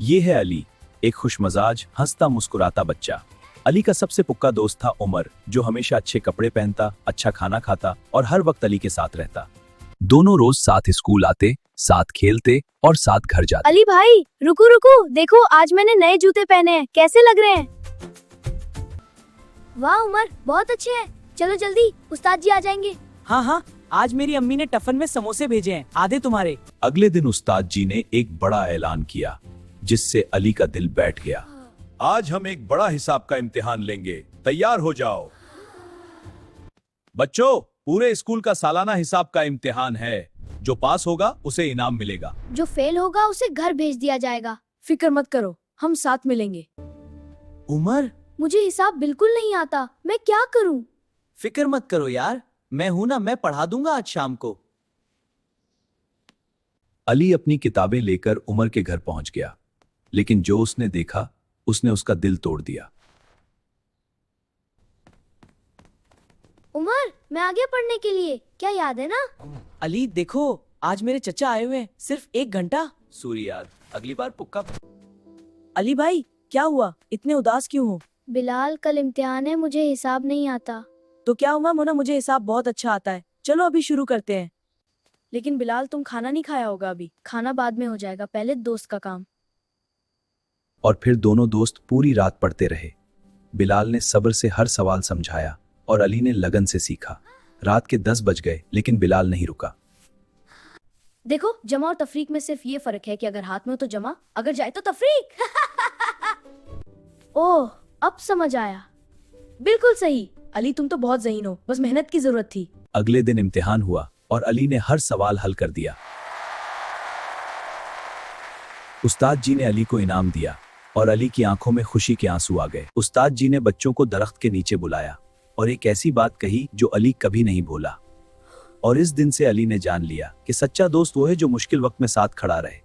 ये है अली, एक खुशमजाज हंसता मुस्कुराता बच्चा। अली का सबसे पुक्का दोस्त था उमर, जो हमेशा अच्छे कपड़े पहनता, अच्छा खाना खाता और हर वक्त अली के साथ रहता। दोनों रोज साथ स्कूल आते, साथ खेलते और साथ घर जाते। अली भाई रुको रुको, देखो आज मैंने नए जूते पहने हैं, कैसे लग रहे हैं? वाह उमर, बहुत अच्छे हैं। चलो जल्दी, उस्ताद जी आ जाएंगे। हाँ हाँ, आज मेरी अम्मी ने टिफिन में समोसे भेजे हैं, आधे तुम्हारे। अगले दिन उस्ताद जी ने एक बड़ा ऐलान किया, जिससे अली का दिल बैठ गया। आज हम एक बड़ा हिसाब का इम्तिहान लेंगे, तैयार हो जाओ। बच्चों, पूरे स्कूल का सालाना हिसाब का इम्तिहान है। जो पास होगा उसे इनाम मिलेगा। जो फेल होगा उसे घर भेज दिया जाएगा। फिक्र मत करो, हम साथ मिलेंगे। उमर, मुझे हिसाब बिल्कुल नहीं आता, मैं क्या करूं? फिक्र मत करो यार, मैं हूं ना, मैं पढ़ा दूंगा आज शाम को। अली अपनी किताबें लेकर उमर के घर पहुंच गया, लेकिन जो उसने देखा उसने उसका दिल तोड़ दिया। उमर, मैं आ गया पढ़ने के लिए, क्या याद है ना? अली देखो, आज मेरे चचा आए हुए हैं, सिर्फ 1 घंटा। सूर्य याद, अगली बार पुक्का। अली भाई, क्या हुआ, इतने उदास क्यों हो? बिलाल, कल इम्तिहान है, मुझे हिसाब नहीं आता। तो क्या हुआ मोना, मुझे हिसाब बहुत अच्छा आता है। चलो अभी शुरू करते हैं। लेकिन बिलाल, तुम खाना नहीं खाया होगा अभी। खाना बाद में हो जाएगा, पहले दोस्त का काम। और फिर दोनों दोस्त पूरी रात पढ़ते रहे। बिलाल ने सब्र से हर सवाल समझाया और अली ने लगन से सीखा। रात के 10 बज गए, लेकिन बिलाल नहीं रुका। देखो, जमा और तफरीक में सिर्फ ये फर्क है कि अगर हाथ में हो तो जमा, अगर जाए तो तफरीक। ओह, अब समझ आया। बिल्कुल सही। अली, तुम तो बहुत ज़हीन हो, बस मेहनत की जरूरत थी। अगले दिन इम्तिहान हुआ और अली ने हर सवाल हल कर दिया। उस्ताद जी ने अली को इनाम दिया और अली की आंखों में खुशी के आंसू आ गए। उस्ताद जी ने बच्चों को दरख्त के नीचे बुलाया और एक ऐसी बात कही जो अली कभी नहीं भूला। और इस दिन से अली ने जान लिया कि सच्चा दोस्त वो है जो मुश्किल वक्त में साथ खड़ा रहे।